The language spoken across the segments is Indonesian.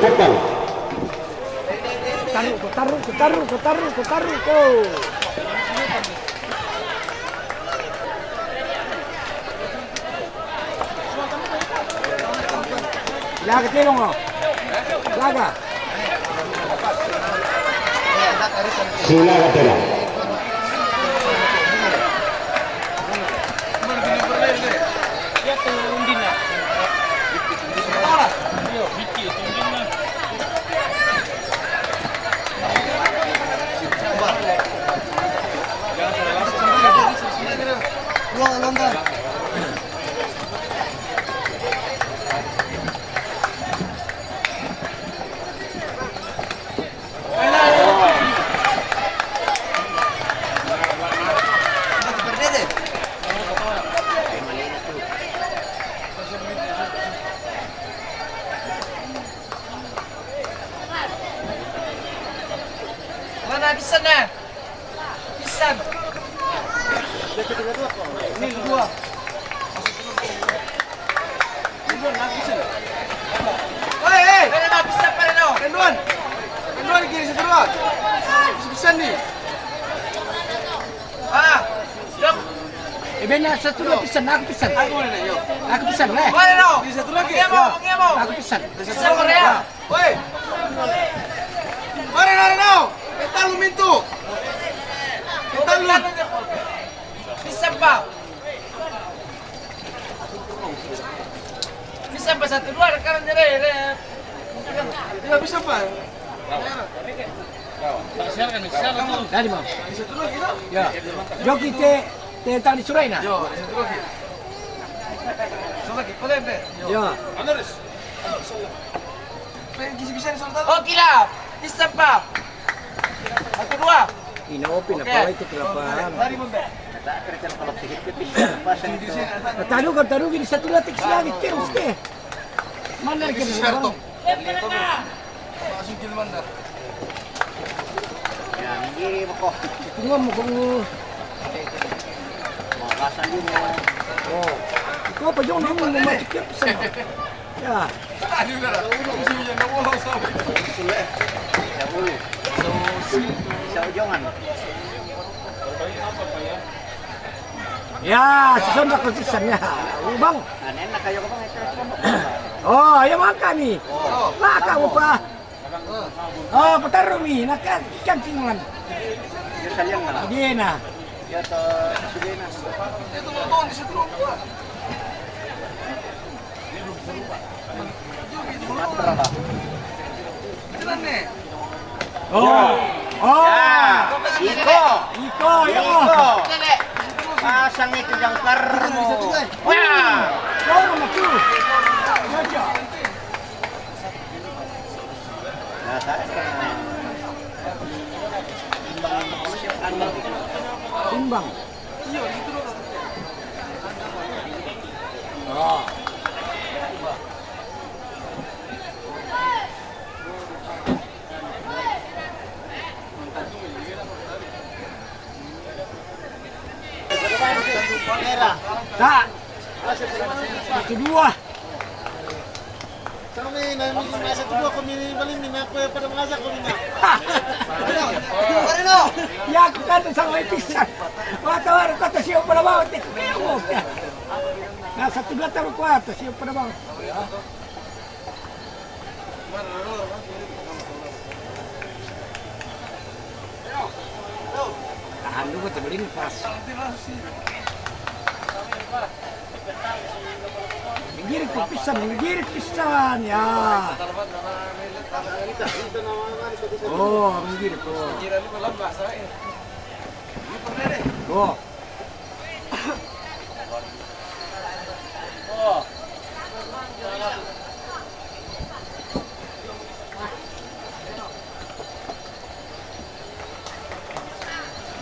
potong. Taruh ko. Laga tilong ko. Laga. Sila katera. Mana pisan na? Pisan. Ini dua. Hei, mana pisan pa rin ako? Kenduan gini seteruan. Bisa nih. Ah, dok. Bena satu dua pisan, aku pisan. Aku mana nih, yo. Aku pisan lah. Mana no? Bisa seteruan Ngiya mo, ngiya mo. Aku pisan. Pisan pa rin ako. Woi. Mari now. Kita lu mintu. Kita lu. Pisan pa. Pisan pa satu dua rekaman dire. Tidak bisa pak. Tadi mau. Bisa seteruan kita. Ya. Joki te tang disurai na. Yo, bisa seteruan kita. Solaki, boleh be. Ya. Bisa nih soltan. Oh gila. Pisan pa. Satu dua. Inopi na pa itu kelapan. Tadi be. Taruh gini satu dua teks lagi terus ke. Mana lagi Bisa ni? stop. Masuk kilman dah. Tunggu mo kung oh. Ikaw pa yung namo mo matikip sa. Ya. Tadi udah dah. Bisa bisa nak bohong sama. Ya, susunod ako sa sanya. Ubang. Oh, ayaw mga kami. Laka mo pa. Oh, patarumi. Nakakantingan. Hindi na. Itu mau di seteruan gua. Jalan nih. Oh. Oh. Iko, ya mo. Pasang itu jangkar mo. Wah. Oh, matu. Saja. Timbang. Oh. Tak. Itu dua. Kami nasa tuwa ko minibalik ni ako pada mengajak ko nina. Ya aku kata sama pisan. Watawar kata siya pada bawah tek. Nah satu dua taruh ku atas siya pada bawah. Tahan dulu terbelin pas. Menggirit pisan ya. Oh, menggirit oh. Oh.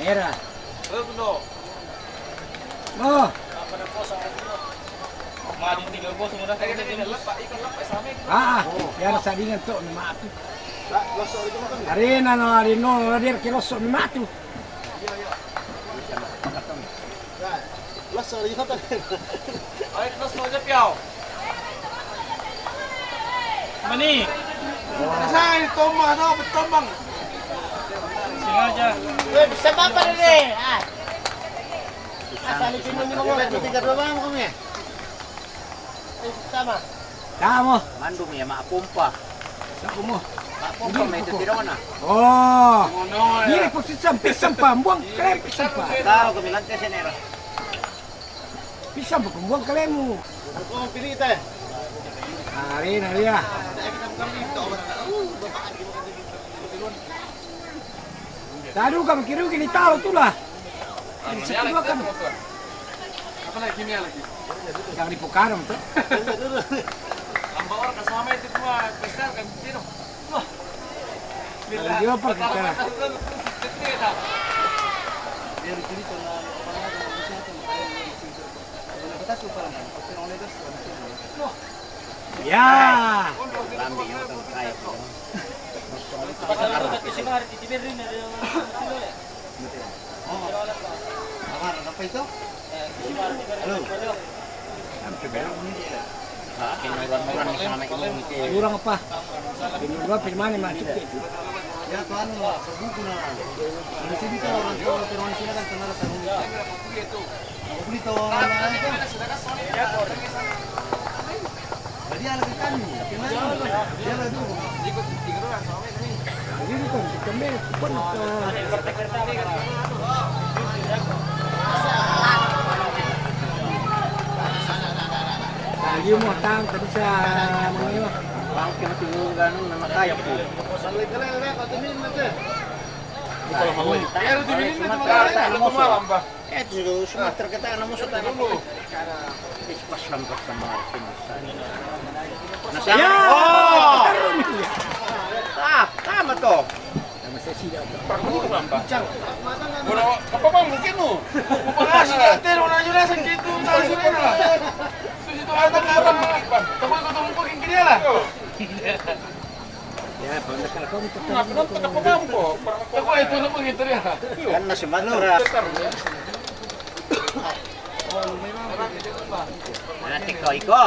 Merah. Oh. Yan sa dingan to ni matu. Arena no arino radir kiloso ni matu. Lasa rin hata. Ay, close mo dyan, Piao. Mani. Nasaan? Tombang, ano? Tombang. Bisa apa nih? Asal itu ini mau tiga dua bang kami. Sama. Tamo. Mandum ya mak pompa. Ako mo. Mak pompa may tiro na. Oh. Dili po si pisang pa. Buang kalem pisang pa. Tahu kami lantai senera. Pisang pa kung buang kalem mo. Ako pilih tayo. Hari ya. Tadu ka makirugi ni tao tu lah. Sa kedua kan. Apa lagi kimia lagi? Jangan dipukaram tu. Lamba orang kasama itu semua besar kan sino. Kalau dia apa kita? Ya. Lambi yang terkait. Apa itu? Kinuran-nuran sama itu. Kurang apa? Pinura pirmane masuk itu. Ya Tuhan, sebuku na. Di sini kan orang tua pero di sini kan kenal sama itu. Aku beli to. Jadi ala kan ni. Dia lah tu. Jadi itu kan kami pun lagi mau tang tapi sa mga Bang kena tinunggan nama kaya po. Pero diminin na tumagal ba? Itu Sumatera kita namun sa tayo mo. Pas lang ka sa mga pinusan. ya. Tama to. Wala, apa bang mungkin mo? Pangasi natin, wala nyo na sa dito, tayo sila na. Dito ata ka ba? Tapoy ko itong pagking kanya lah. Ya, pag nakalakaw mo Kenapa nagpapampo? Ako ito na pang ito niya. Kan na Sumatera. Nanti kau iko.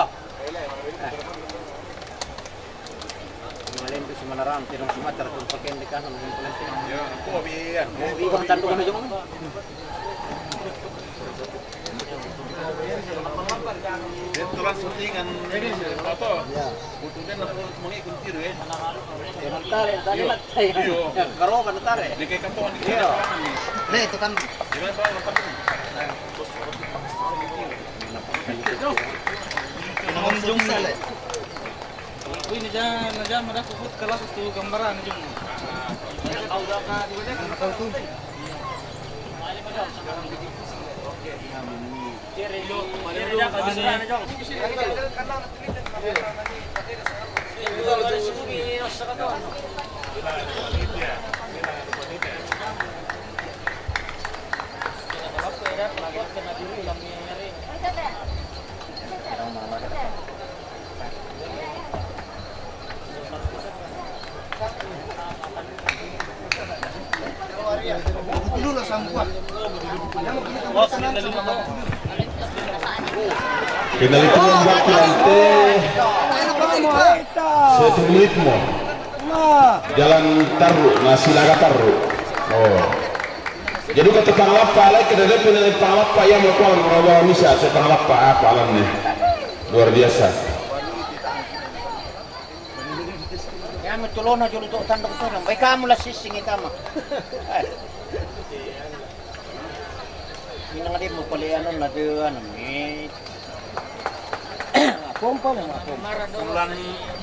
Malin tu si Manaram, tirong Sumatera kung pakai di kanan ng Palestina. Ya, ako biyan. Ibang tanto ka na yung Ito lang syutingan ini apa? Butuhnya na po mangikon tiro eh. Nantare, tadi matay. Karo ka nantare. Di kay kantuan di kaya. Le, itu kan. Di ba ba dapat? Pinangunjung sale. Uy, nandiyan, madapuput kelas itu gambaran nandiyan. Dulu sambuat. Pinalituan waktu nanti satu menit mo. Jalan Taru, Nasilaga Taru. Oh. Jadi ketika ngapa lagi kedede pinalituan pangapa yang melakukan merubah misa setengah apa alamnya luar biasa. Ya metulon na julo to tandok to. May kamu lah sising itama. Ini nga din mo pali ano na diyan ni. pompa mo.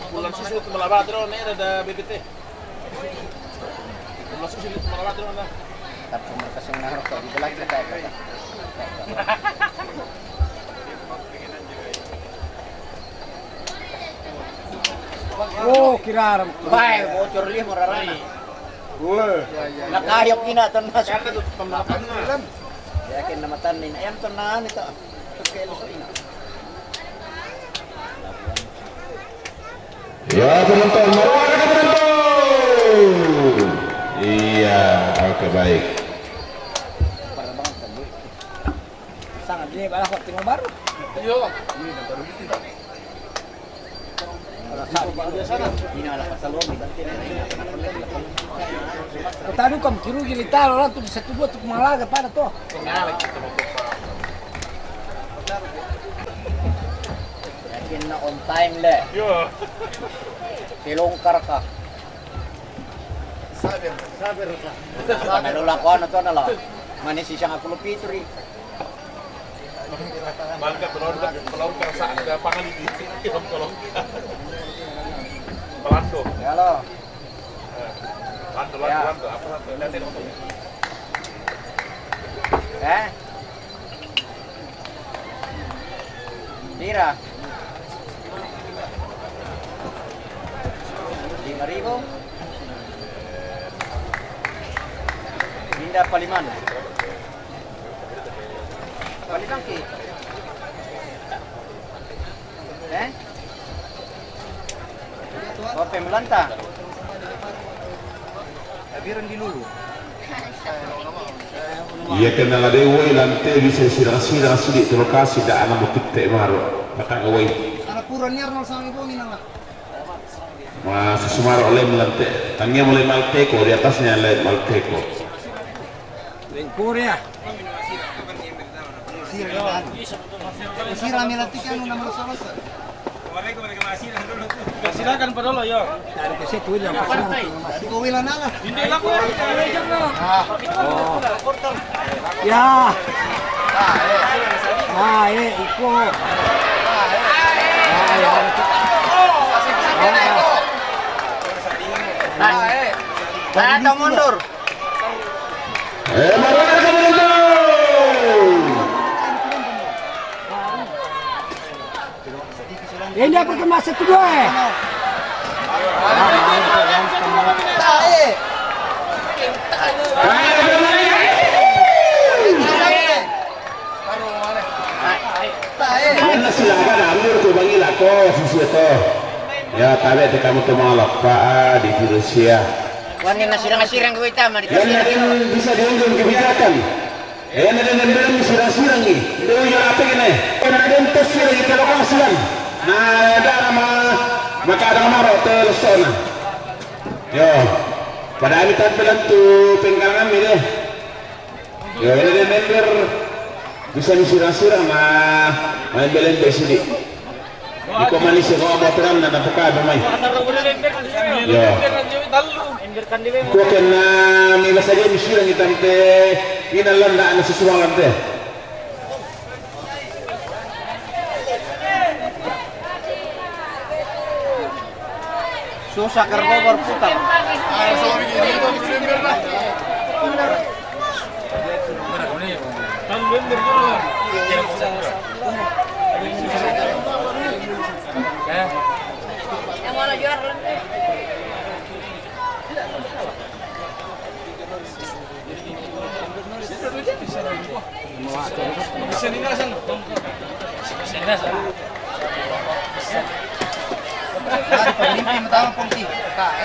Bulan susu itu malabatro nih ada BBT. Bulan susu itu malabatro na. Tapos mereka sing naharap ko dito lagi tayo kata. Oh, kiraram. Bye, bocor li mo rarana. Wah, nakayok ina to na sa Pemalapan. yakin na matanin. Ayan to na nito. Kelo sa ina. Ya penonton, mari kita penonton. Iya, oke baik. Para bang tabu. Sangat dia bala ko tinggal baru. Ayo. Tadi kamu kiru gilitar orang tuh satu dua tuh malaga pada tuh. Yakin na on time le. Yo. Tilongkar ka. Sabar ka. Nalula ko ano to na lang. Manis siyang ako lupitri. Bangka pelongkar saat ada pangan di pelongkar. Pelando. Halo. Lando, apa lando? Lihatin foto. Tira. 5,000. Pindah Paliman. Paliman ki. Kopi melanta. Biron di lulu. Iya kenal ada woi lantai bisa sirang-sirang sulit lokasi dah anak bukti maru batang woi Anak purannya Arnold sama ibu minang. masih sumaru oleh melantai tangnya mulai malteko di atasnya oleh malteko Korea. Sirami latihan nama masalah. Silakan Pak Dolo, yo. Dari ke situ yang pasang. Kuwilan na lah. Hindi lang po. Ya. Ikut. Datang mundur. Marwana Kamundo Ini apa kemas satu dua mana silakan ambil tu bagi lako sisi itu ya tabe te kamu tu malak pak di Rusia Wani nasirang-nasirang ko ita man. yang ada bisa diunjung kebijakan yang ada yang sirang-sirang ni itu yang apa ini yang ada yang tersirang kita lokasian nah ada nama maka ada nama hotel sana yo pada hari tampilan tu pengkalangan ni deh yo ini dia member bisa disirang-sirang main belen besidi di komani sekolah motoran dan apakah bermain yo kau kena mila saja disirang kita te inalan dah anu sesuatu te Susah kerbo berputar.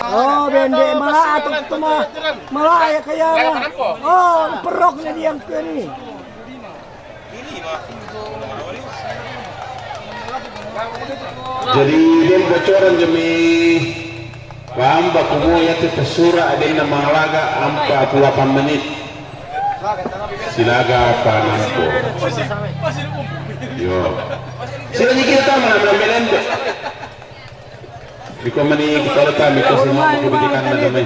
Oh, bende malah atau itu malah ya kayak perok na diyang ko ni. jadi dia bocoran demi pamba kumu ya te pesura ada yang malaga 48 menit silaga panasku yo sila kita mana melende di komani kita letak mikro semua kebijakan na demi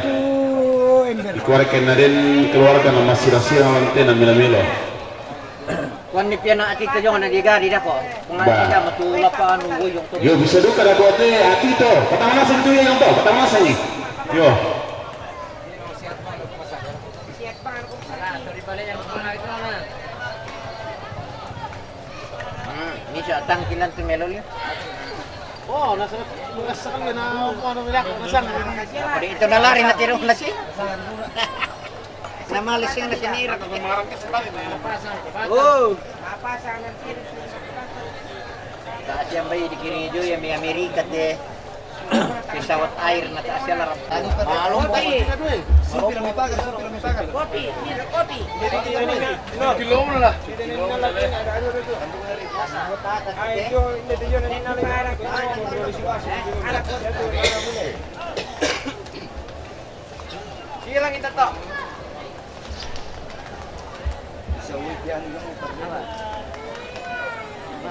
dikeluarkan na din keluarkan nama sirang-sirang lantai na mila-mila Wani piana ati ka jong nagigari dako. Kung Ba. ati ka matulap pa anong guyong to. yo bisa duka na bote ati to patamasan itu yang to patamasan ni yo Ni siya tangkilan tumelol yun. Oh, nasa kan na ano nila, nasa Pwede ito na lari na tirong na siya. Namalis yung nasinira. Oh! Taas yan ba yung dikirido yung may Amerikat eh. pesawat air na taas yan larap. Malong pa. Supir ang may pagar. Kopi, ini kopi. Kilo mo na lang. Sige lang ito to.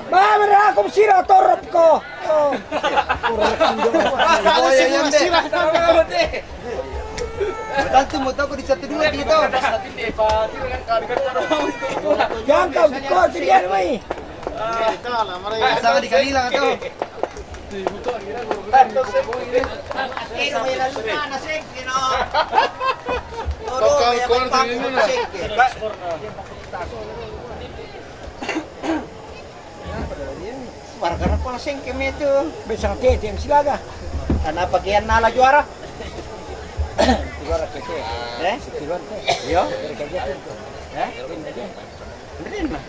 Ba, ako sira torop ko. Oh. Tanto mo to ko di sa tudua dito. Jangan kau kau tidak mai. Saka di kanila ka to. Warga na pala singkim itu. Besang tete silaga. Ana bagian nala juara. Juara tete. Eh? Juara tete. Yo. Kerja tu. Eh? Benerin mah.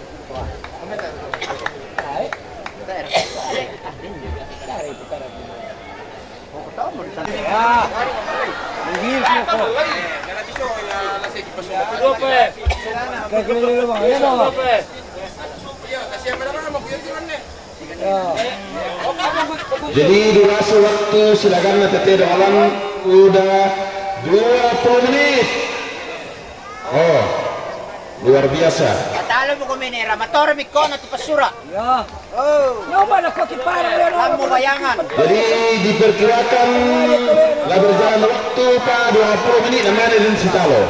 Hai. Daerah. Cari perkara. Oh, tahu mau ditanya. Ah. Begini semua. Kagak bang, ya bang. Jadi durasi waktu silakan nanti dalam udah 20 menit. Oh, luar biasa. Talo mo kuminera, mator mi ko na pasura. Ya. Oh, No mana kau kiparang ya. kamu bayangan. Jadi diperkirakan lah berjalan waktu Pak 20 menit namanya dan Sitalo.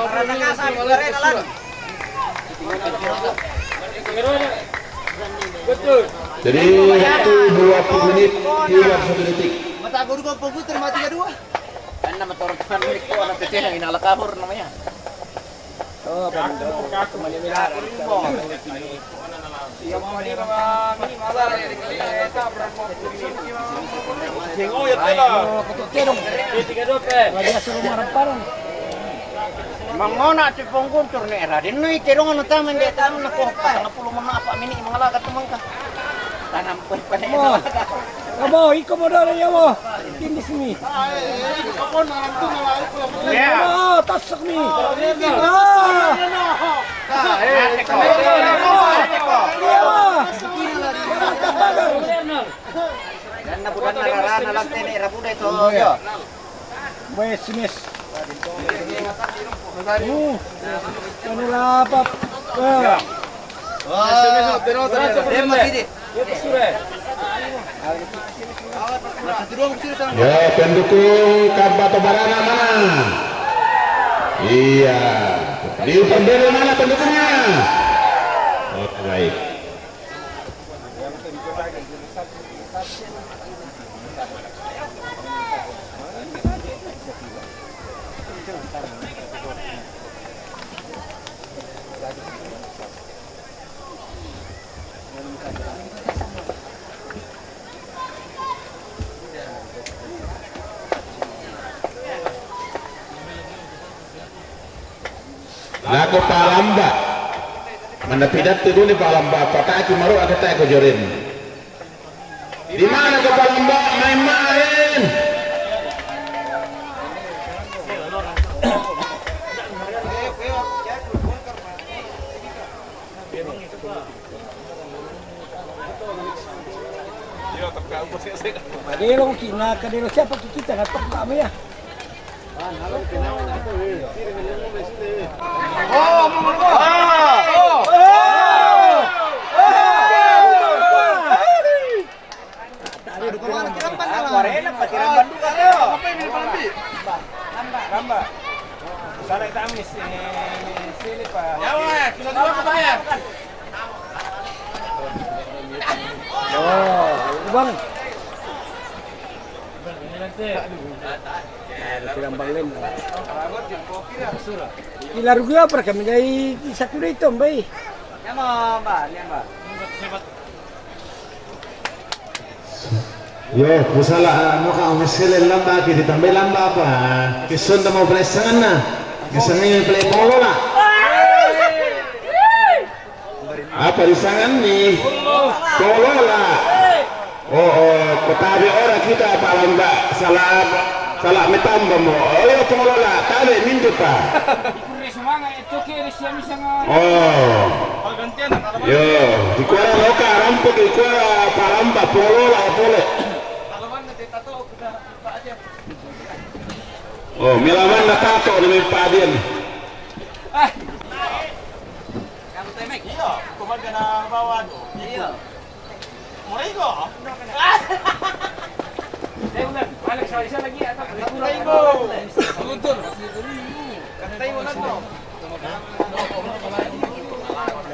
Para nakasabi ko rin alam. Jadi waktu 20 menit 31 detik. Matagod ko pagputer mati ka dua. Ano mator kan mi ko na pete ang inalakahor namanya. Oh, benar. Manimila. Mangona ti pongkuntur ni era din no itirong ano taman di taman na ko pa na pulo mga apa mini mga lagat naman ka. Tanam ko pa Mo. Amo, ikaw mo daw na mo. Hindi sini. Oh, tasak ni. Ah. Dan na bulan nararana lang tini era buday to. Wes, mes. Ano la pap. Ya, pendukung Kabupaten Barana mana? Iya. Di pembela mana pendukungnya? Oke, baik. Nako palamba. Mana pidat tu ni palamba. Pataki maru ada tak kejorin. Di mana ke palamba main-main? Kadelo kina, kadelo siapa kita natok kami ya. Sana kita amis sini Pak. Ya weh, kita dua kebayar. Oh, bang. Ilar gua per kami dari satu itu mbak. Nyama ba, nyama. Yo, kusala ano ka ang sila lamba kiti tambay lamba pa. Kison ta mo presangan na. Kisang ngayon play polo na. Apa risangan ni? Polo la. Ketabi orang kita paling mbak salah mitamba mo. Yo pengelola tabe mindu pa. Yo, di kuara loka rampok di kuara palamba pengelola boleh. Milaman na tato ni Padian. Kamu temek? Iya, kumaga na bawah do. Iya. Mulai ko. Balik sa isa lagi atau Mulai ko. Katay mo na to.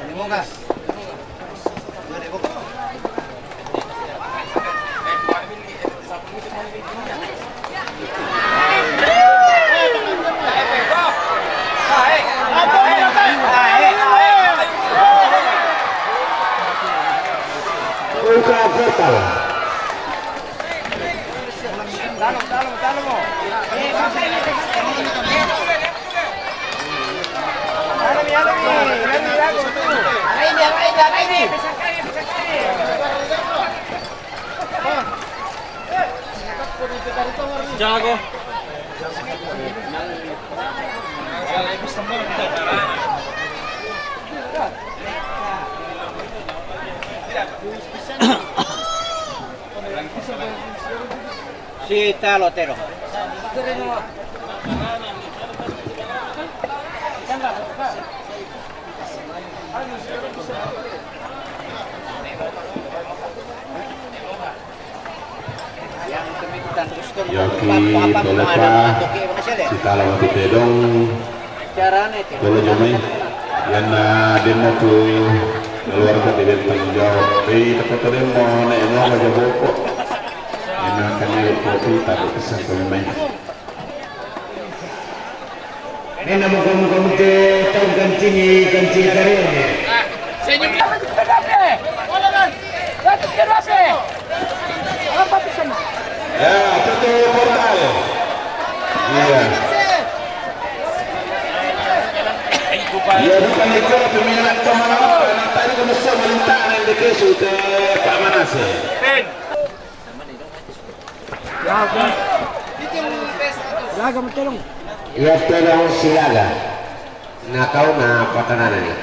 Limongas. Buka portal. Jago. Si Talotero. Yang kemikitan terus Yaki tolepa si talang mati pedong caranya itu. dolo jomai yan na demo tu keluarga tidak tanggung jawab tapi demo na eno ka jaboko yan na kanil kopi tapi kesan kami main nena mo kamu te tau ganci kare ya tutup portal iya. Ya bukan ikut peminat kemana-mana. Tadi kami semua melintahan yang dikesu ke Pak Manase. Laga matulong. Iya tolong silaga. Nah kau na patanan ini.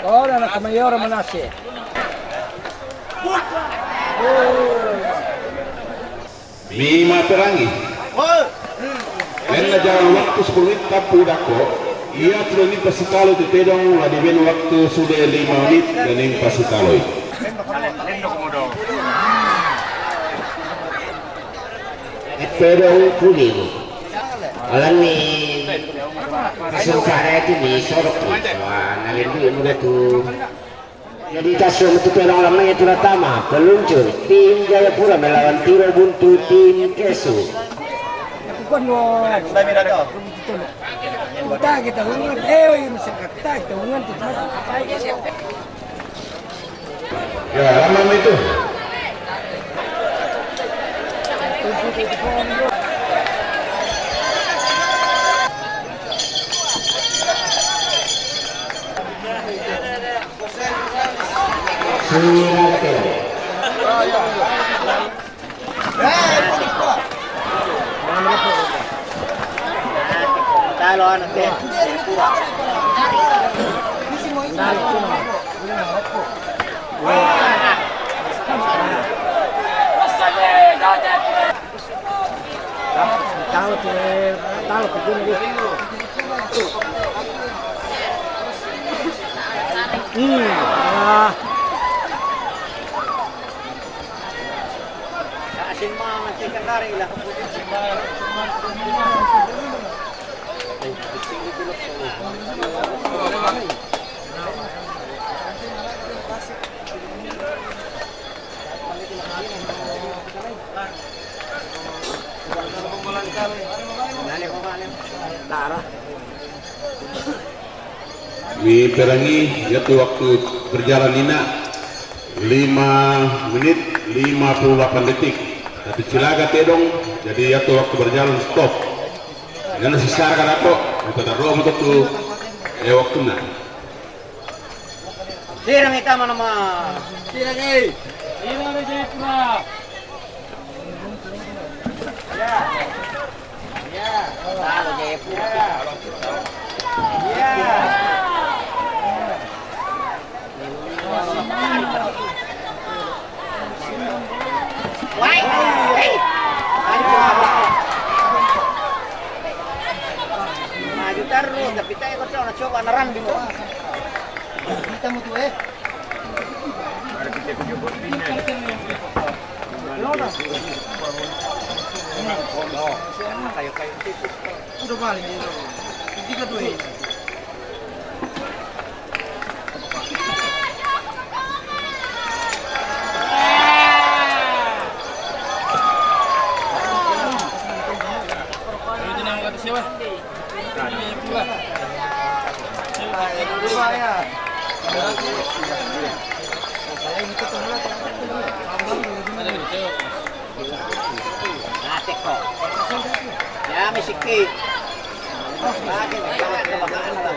Ahora la mayor Manase. Mima terangi. Karena jalan waktu 10 menit tapu dako. Ia sudah ni pasikalo tu tedong ada ben waktu sudah 5 menit dan ni pasikalo. Tedong puli. Alam ni sukara itu ni sorok tu. Wah, nalin dia muda tu. Jadi tasum itu tedong lamanya itu ratama peluncur tim Jayapura melawan Tiro Buntu tim Kesu. Kuan mo. Kita kita ungan yung sakata kita ungan tu. Ya, lama itu. Talo anak deh. Talo ke gini. Asin mama cikan dari ilah Diperangi yaitu waktu berjalan Nina 5 menit 58 detik. Tapi Cilaga Tedong jadi yaitu waktu berjalan stop. Karena sisa kan atau itu taruh untuk tu waktunya. Sirang kita mana nama? Sirang eh. Tahu Jayapura. Why? Hey. Maju terus, tapi tayo ko na coba naran di mo. Kita mo tuh Udah balik. Tiga tuh siapa? Natik kok. Ya misiki. Lagi kebagaan lah.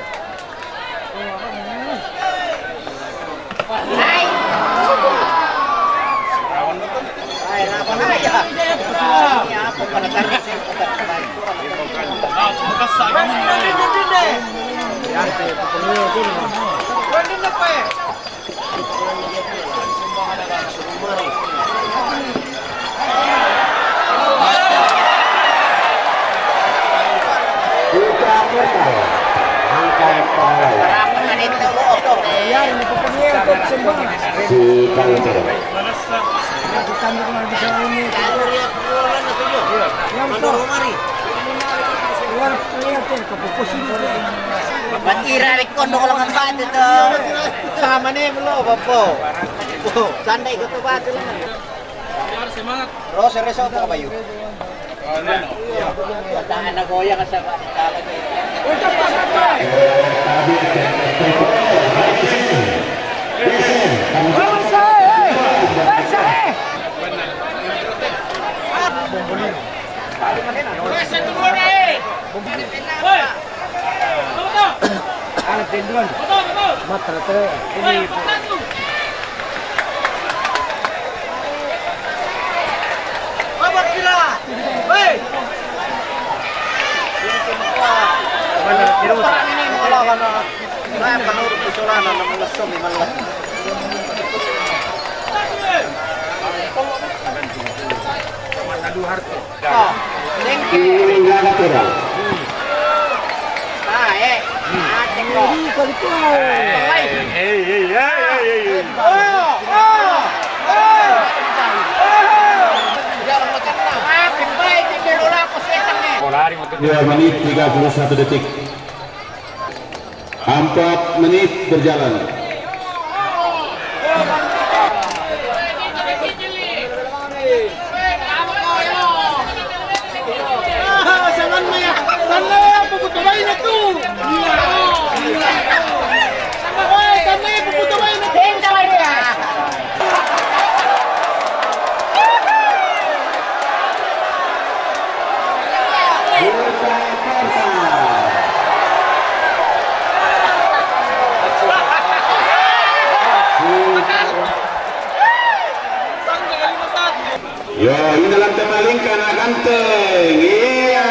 Hai. Hai, apa aja? Ini apa pada tarik sih? Bekas saya Batira rekon dong lang bat itu. Sama nih belum bapo. Sandai ko to bat lang. biar semangat. Terus resort ka bayu. Tangan na goya ka sa bat. Dua menit 31 detik. 4 menit berjalan. Yo, ini dalam temaling karena ganteng. Iya,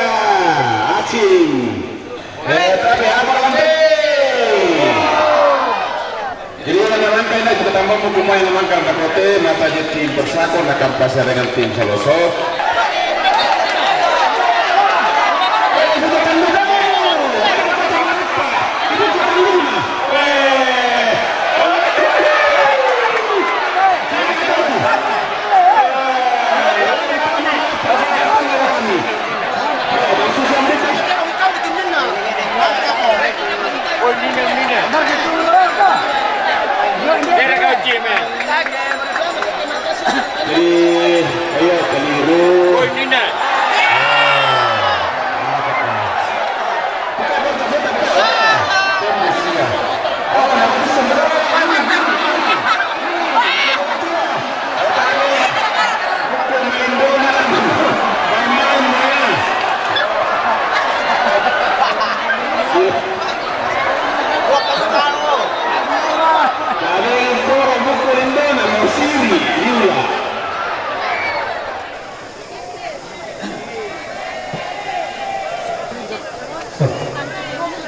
acing. Tapi apa ganteng? Jadi orang langkah ini kita tambah pemain memang karena kote mata jadi tim bersatu akan pasar dengan tim Saloso. Jadi, ayo keliru.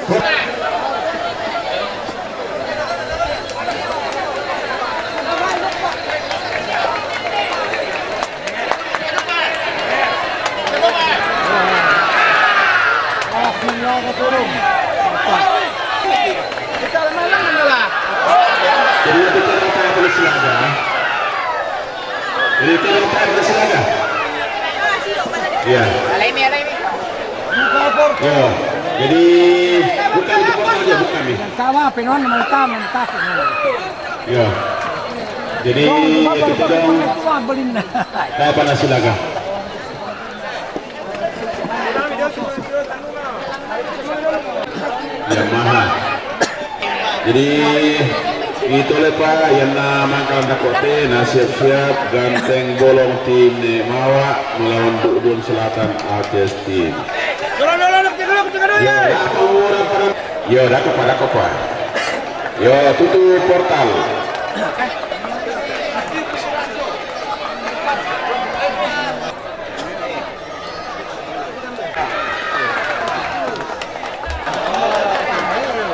Jadi itu kita boleh silaga. Jadi itu kita boleh silaga. Iya. Ya. Jadi bukan di pos aja, bukan nih. Tama, pinon naman tama, tak. Ya. Jadi itu dong. Belin na. Kaya pa na silaga. Yamaha. Jadi itu lepa yang nama kawan kote na siap-siap ganteng bolong tim Mawa melawan Dudun Selatan Aceh tim. Yo, dah kepada kopa. Yo, tutup portal.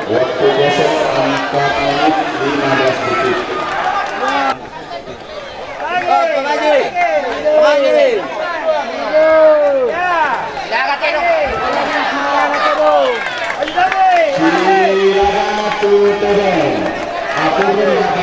Waktu kosong 4 menit 15 detik. Sila turun. Aku berkata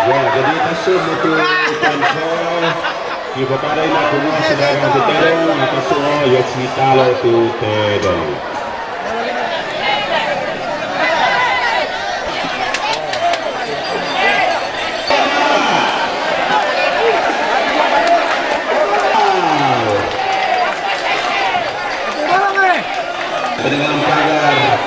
ya, jadi tasuk itu konsol ibu pada ini aku sedang nanti terong atau semua ya cerita lo tu terong. Dengan pagar.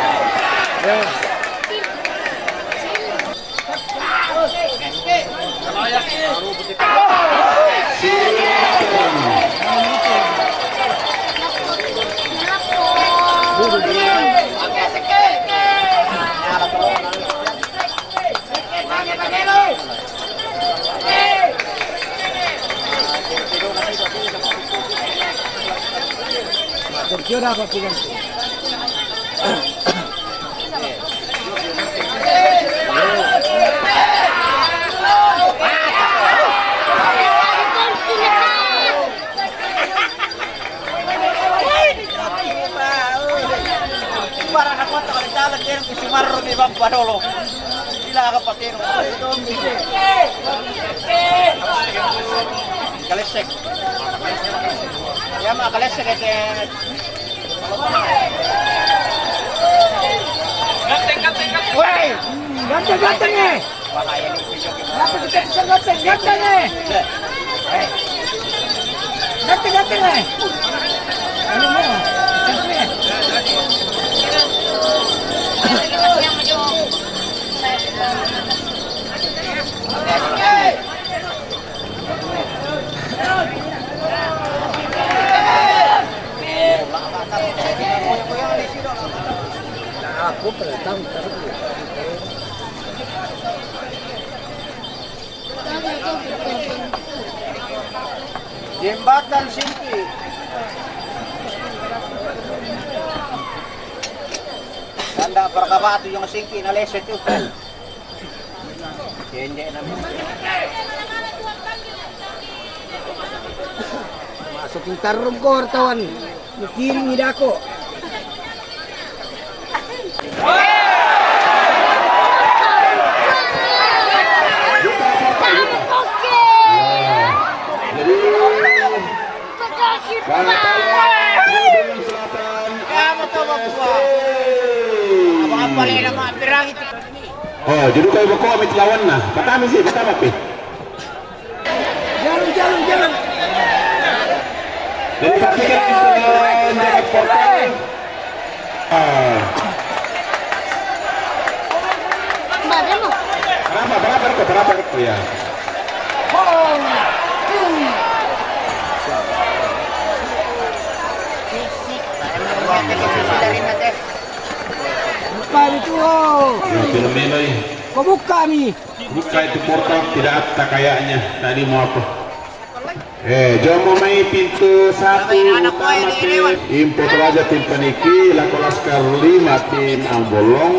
Terkira apa pilihan? Barang ako at kalitalan din ang isimaro ni Bang Badolo. Sila ka pati nung kalesek. Yan mga kalesek ito. Wey! Ganteng eh! Bahaya ni Pijo. Dapat kita bisa ganteng eh! Ganteng eh! Ano mo? Siyempre eh! Aku pertama Jembatan Singki. Tanda perkabato yung Singki na leset yun. Hindi naman. Masuk yung tarong ko, wartawan. Nakiring nila ako. Oh, jadi kau ibu kau amit lawan nah. Pertama sih, pertama pi. Jalan. Jadi pastikan jaga portal. Berapa itu ya? Buka itu. Fenomena ini. Kau buka nih. Buka itu portal tidak ada kayaknya. Tadi mau apa? Jom main pintu 1 utama tim Impo Raja tim Paniki, Lako Laskar 5 tim Ambolong.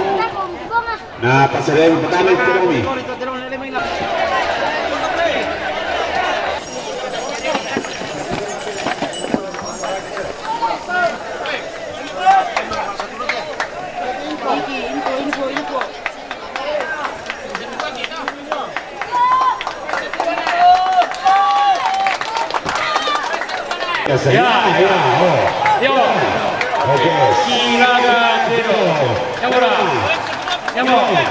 Nah, pasal yang pertama itu kami. Ya, oke. Kiraga Tero. Yang mana?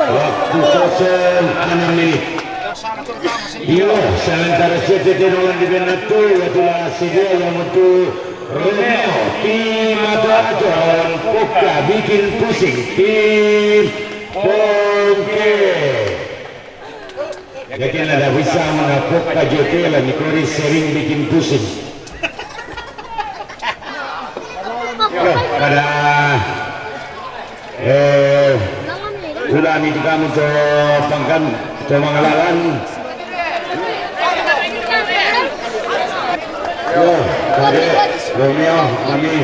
Waktu selesai 6 menit. Iyo, sementara CTT Roland di Benato, itulah sedia yang untuk Romeo, tim Adorajo, lawan Poka, bikin pusing, tim Pongke. Yakin ada bisa mana Poka Jotela, Nikori sering bikin pusing. Pada udah nih kamu untuk pangkan Mangalalan. Yo, Kade, Romeo, Mami.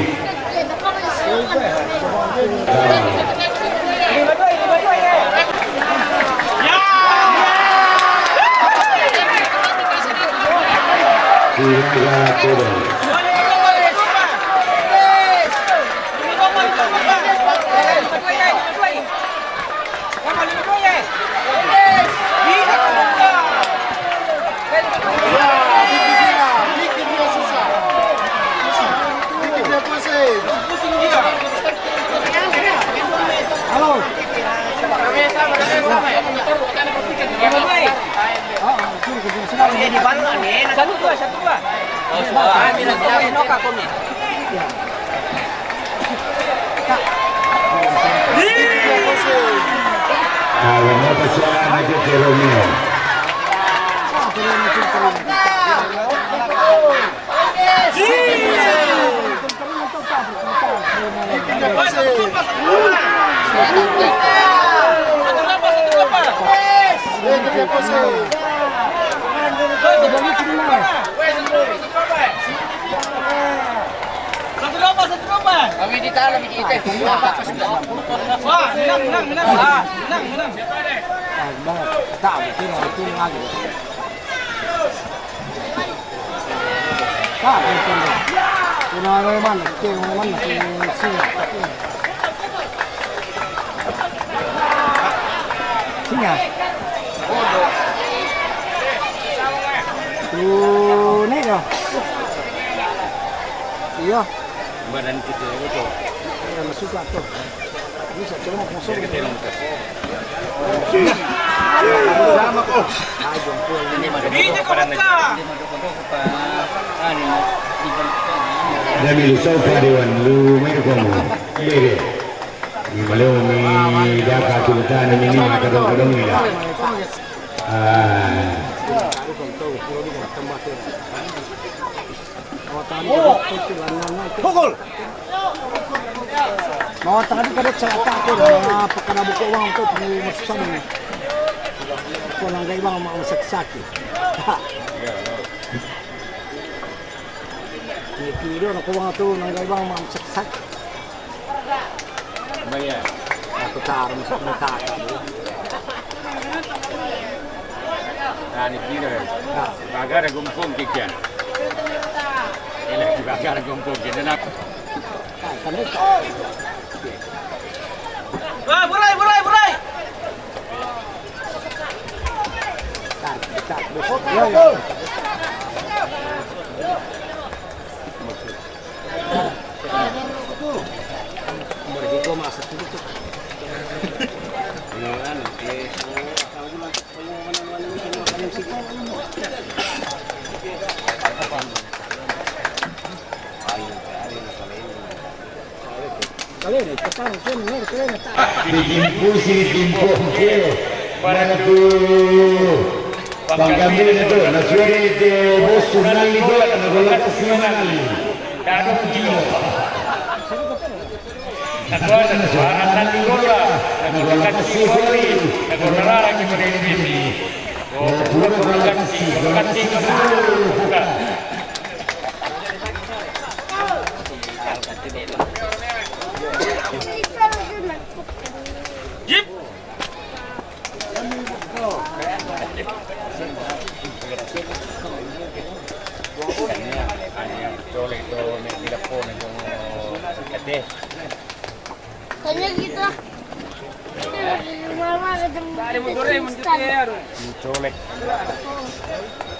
Kalau mau pesan aja ke Romeo. Satu lomba. Kami di tanah kita. Wah, menang. Tak, itu lagi. Tak, itu. Mana mana sini. Sini. Tuh, nih loh. Iya. Badan kita itu. Ya masuk tuh. Bisa cuma kosong. Sama kok. Dami sofa dewan lu mai kamu. Bere. Ni malu mi daka sultan ni kadang-kadang ni lah. Pukul. Mau tadi kadang saya takut na pagkanabu ko uang to pag magsasabi. Ko nang gaibang mga sakit. Kiro na ko uang to nang gaibang mga sakit. Baya. Ako taram sa mata. Ani kira. Bagara gumpong kikian. Ele bagara gumpong kikian nak. Wah, burai, burai, burai. Ditimpu mana tuh Bang Kamil itu nasuari itu bos sunal itu ada golak kesenangan Kado kilo. Kado ada suara tinggola. Kado kasih kali. Kado nerara kita ini. Oh, bukan kasih bukan. Jip. Kayaknya gitu. Mama ketemu.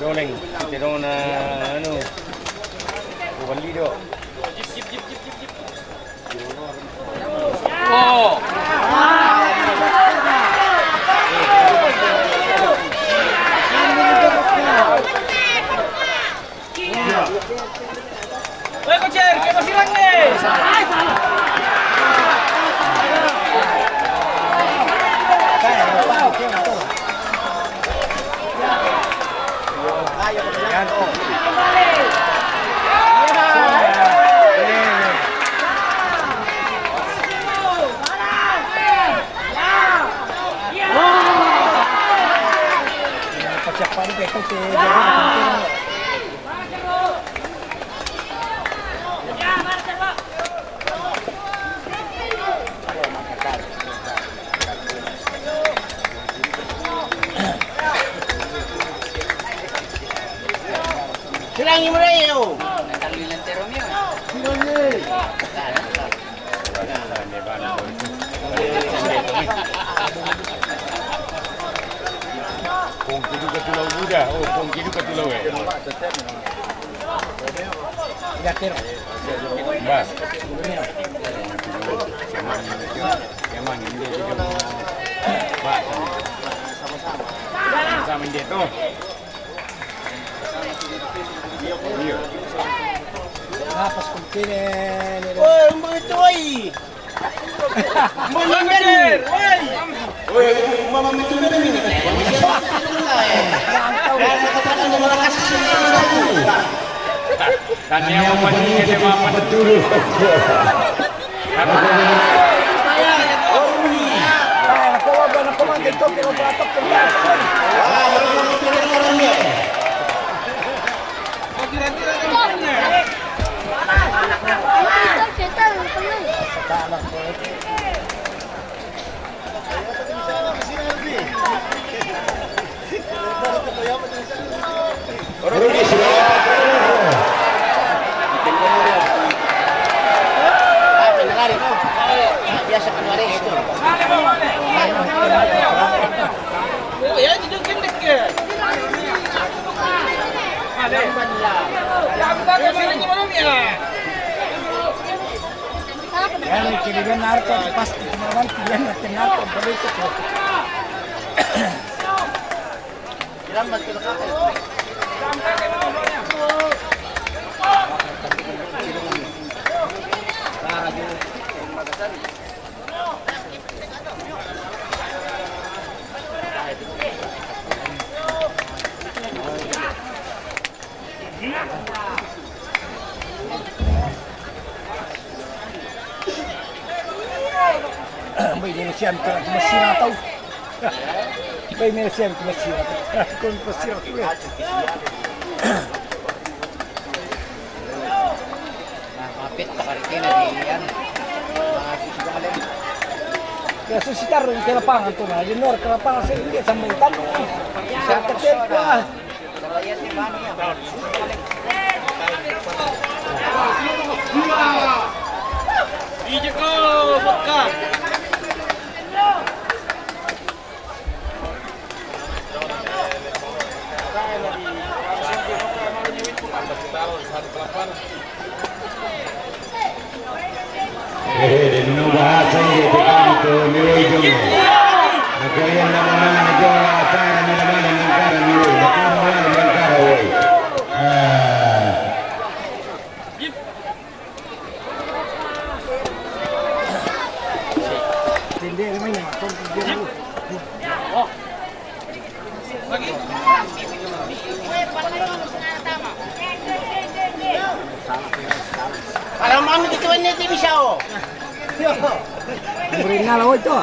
Coleng, kita dong anu, beli do. Oh. Woi, Kocer, kita silang nih. Silangin mo na yun. Pongki juga tulau muda. Oh, pongki juga tulau Bas. Emang ini dia juga mau bas. Sama dia tuh. Iya. Tapos kung kinin. Oy, mga ito ay. Kocer, woi. oh mama itu dari ini Tanya yang masih kita mama betul Nakuha ba na kumangin to? Pinabatak ko ba? Kira-kira tempatnya. Kita teman. Rugi Biasa keluarin itu. Oh, ya jadi gendek ya. Ada. Ya, aku tak kemarin belum ya. Yan, kinigan narko. Pasti kinaman kinigan natin narko. Balik ko. Selamat ke kakak. Mesian ke Mesir atau Bay Mesian ke Mesir kon Mesir tu ya. Mapit tak kali kena di yan. Kaya susitar rin sa lapangan to na. Yung ke lapangan sa hindi sa mga tanong. Sa katempo ah. Rakyat ni Bani ya. Ijeko, vodka. Dino bahasa ini itu nilai jumlah. Negara nama negara apa nama negara nilai. Negara negara woi. Hindi naman yan. Kalau mami gituin niya TV show. Murin na lang ito.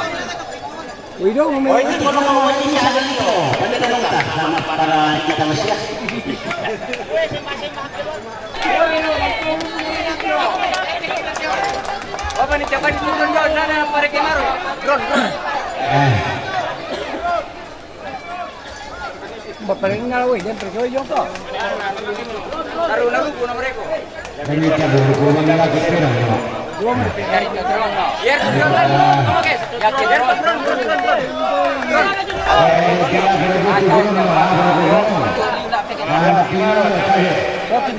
Uy daw, Oh, may... hindi ko naman mawali siya dito. Pagkatapos sama para kita masih. Apa nih coba diturun dong sana para kemaru. Drone. Bapaling na lang, yan, pero yung to. Naru-naru puno mereka. Kami cabut kurang lagi sekarang. Dua menit. Ya, drone. Oke. Ya, drone.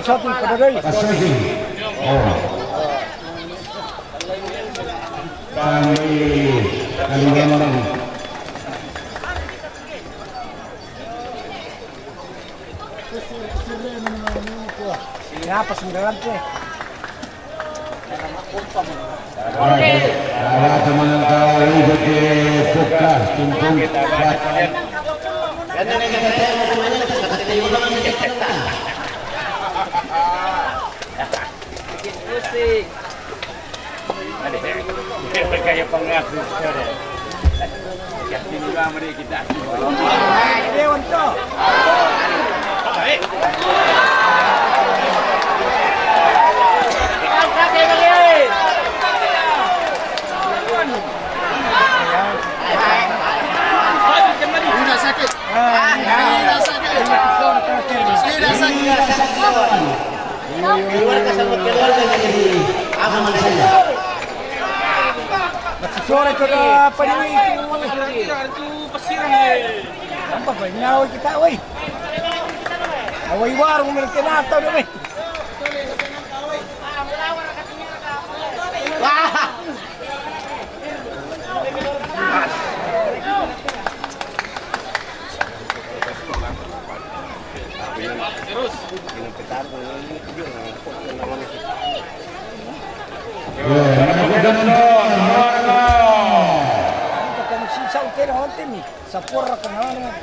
Shopping pada day. Kami memang Kenapa 9 teh? teman kau jadi fokus tumpung Kayak pengaku. Yakin juga mereka kita. Dewan to. keluarga sama keluarga jadi aman saja. Sore ko na paniwi ko. Itu pesirang eh. Apa ba nyawa kita oi. Away warung mo kinataw na may. Terus. Sa utero honte ni sa porra ka na naman.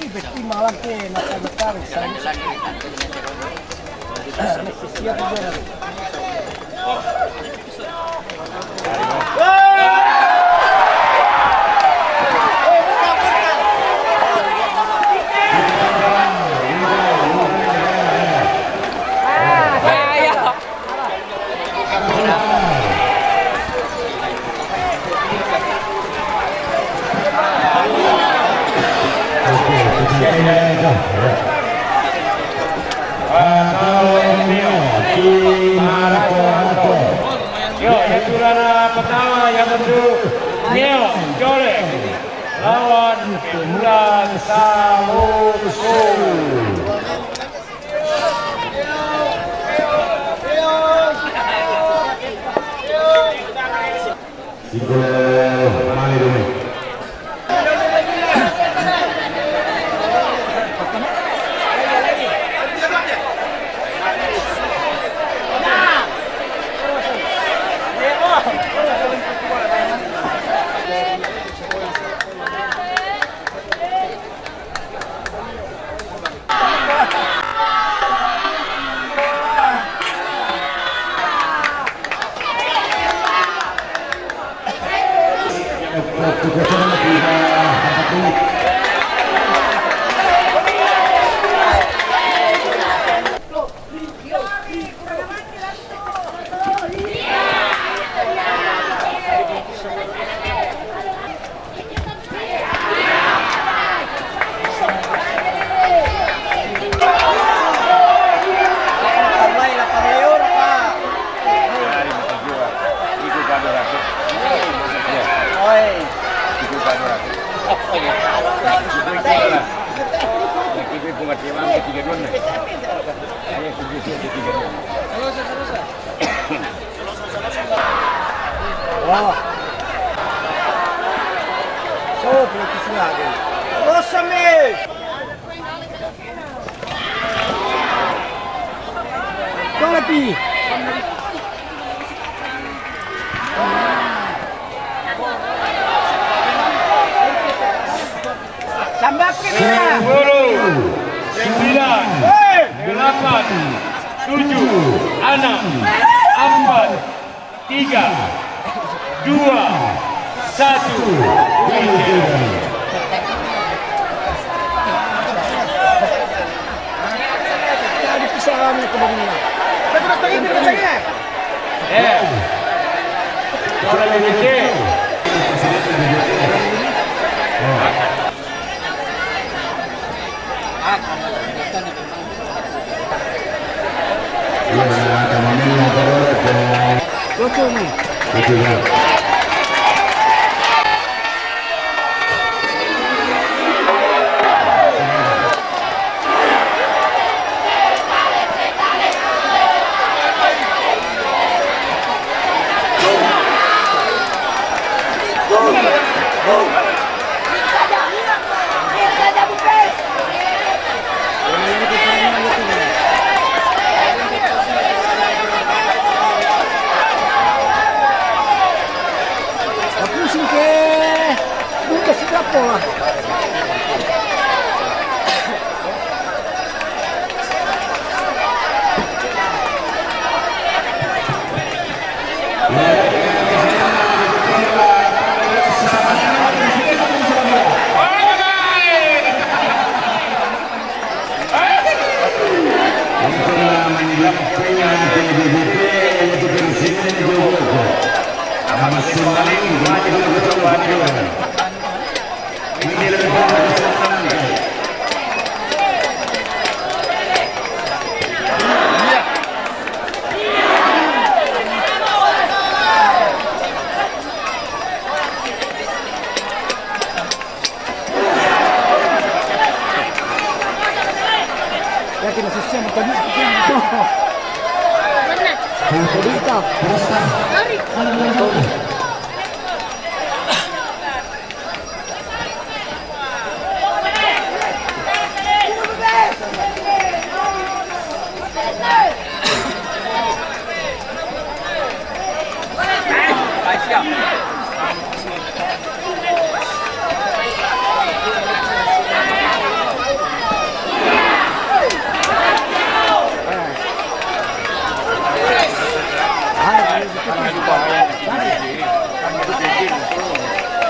Ni beti malam ke nakabekar sa siya ko na. Yo, yang juara pertama yang tentu Neo Jolek lawan Bulan Samusu. buat dia mampu 3-2 nih. Ayo setuju 3-2. Wah. So, practice lagi. Rosame! Tapi Sambak kita! 10, 9, 8, 7, 6, 5, 4, 3, 2, 1, tadi pisahan ke bawah. Terus begini, terus begini. Ahora le dije. Betul nih. Pusing ke buka siapa lah. Yakin susah makan itu. Cerita.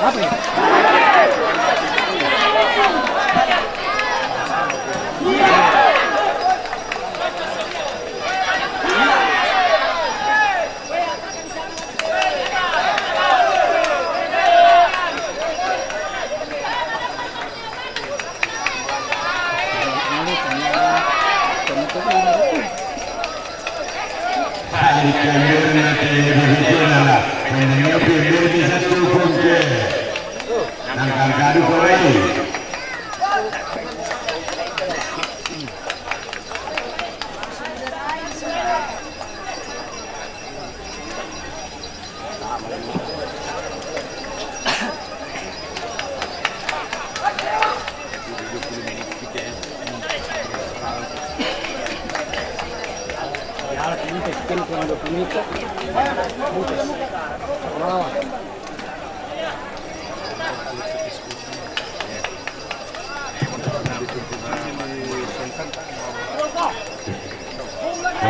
Apa ya?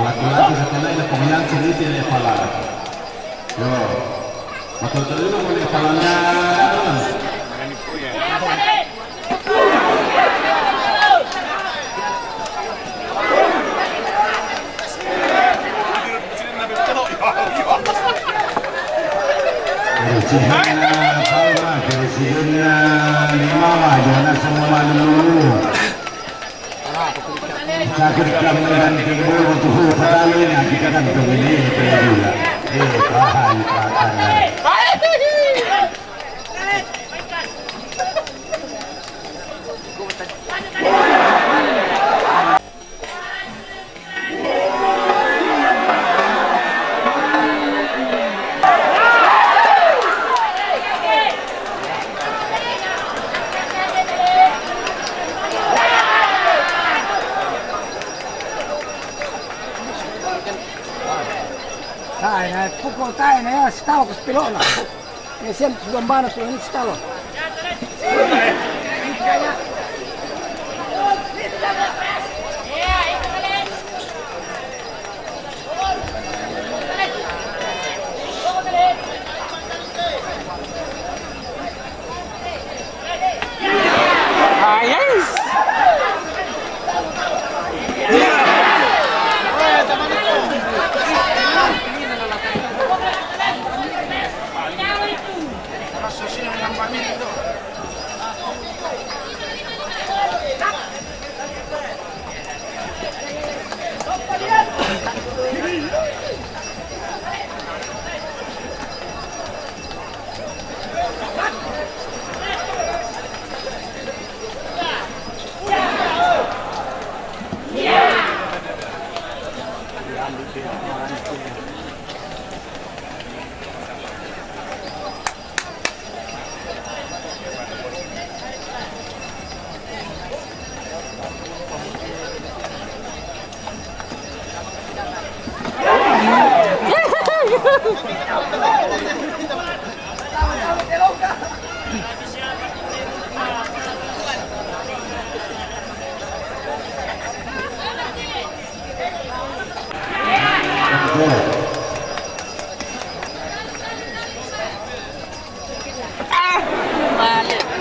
Laki-laki setelah ini pemilihan sedikit dari kepala. Yo, maksud itu boleh kepalanya. Presidennya Palma, presidennya Limawa, jangan semua dulu. Sakit kami dan timbul untuk pertanyaan kita kan begini juga. Tahan. pukul tayo na yan, sitaw ko sa pilona. Eh, siyempre, gambana ko yung sitaw.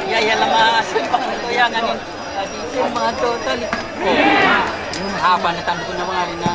Yaya lama sempang goyangan ini. Tadi semua total. Apa nih tanda punya mga na.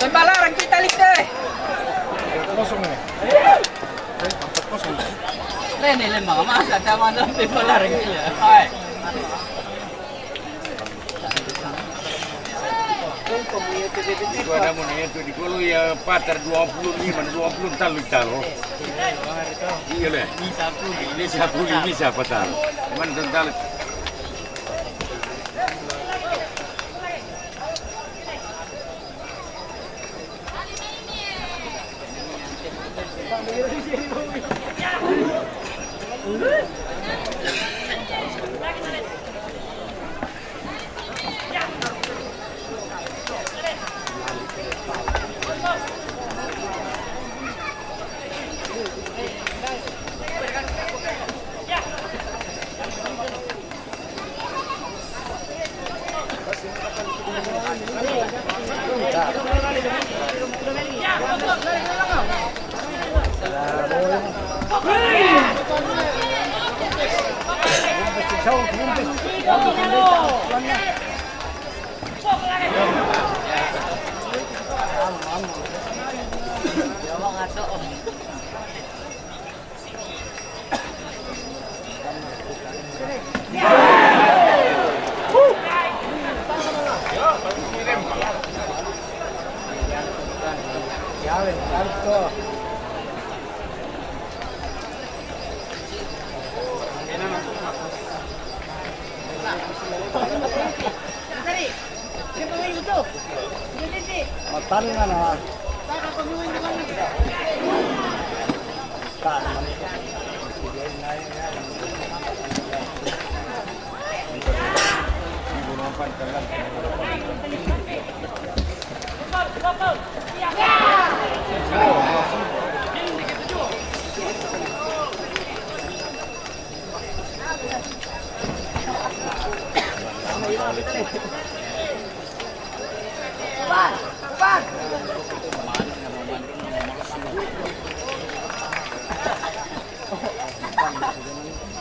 Sembalarang kita lihat. Ini lemah masa sama dalam sembalarang kita. Hai. Ada monito di kolo ya patar 25 talu talo. Iya le. Bisa patar. Man tental.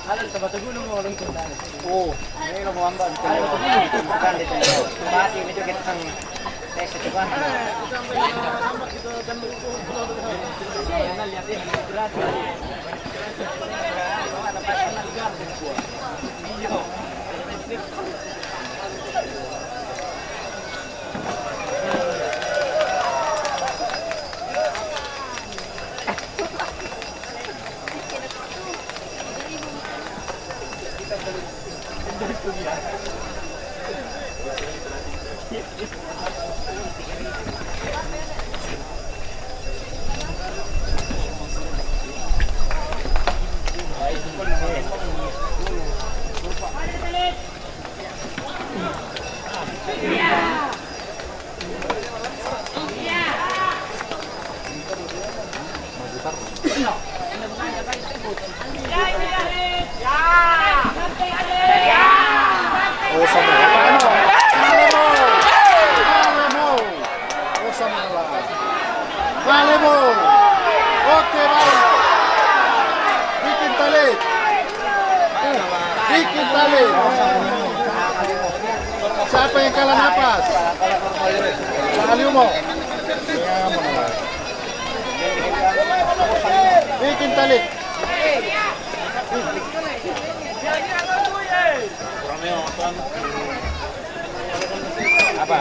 Oh, ini lo mau ambil. Bukan di sini. Mati ini juga kita tes coba. Oke, baik. Bikin tali. Bikin tali. Siapa yang kalah napas? Aliumo. Bikin tali. Apa?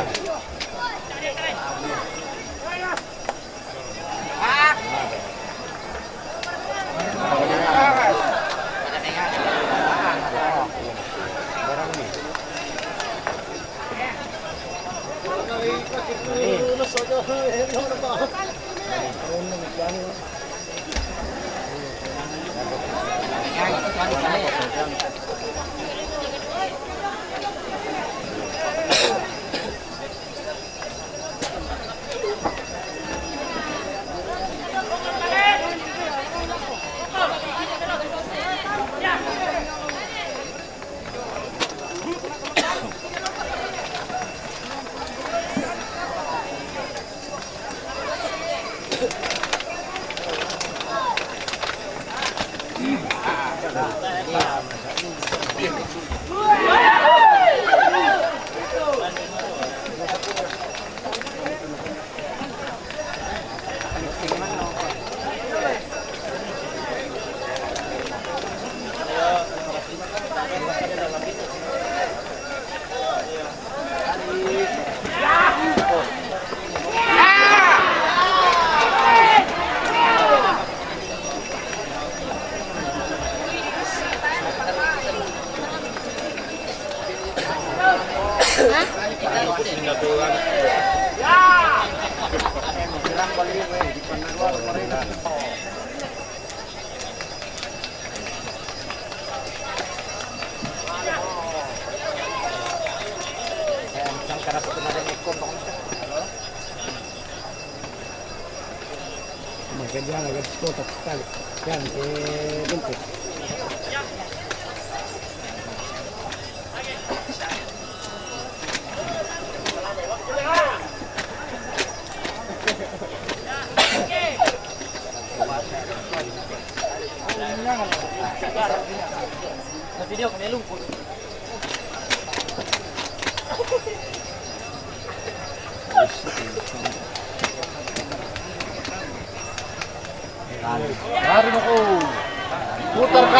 Kerjaan agak kotak sekali. Jangan bentuk. Video kami lumpur. Lari mo ko. Putar ka.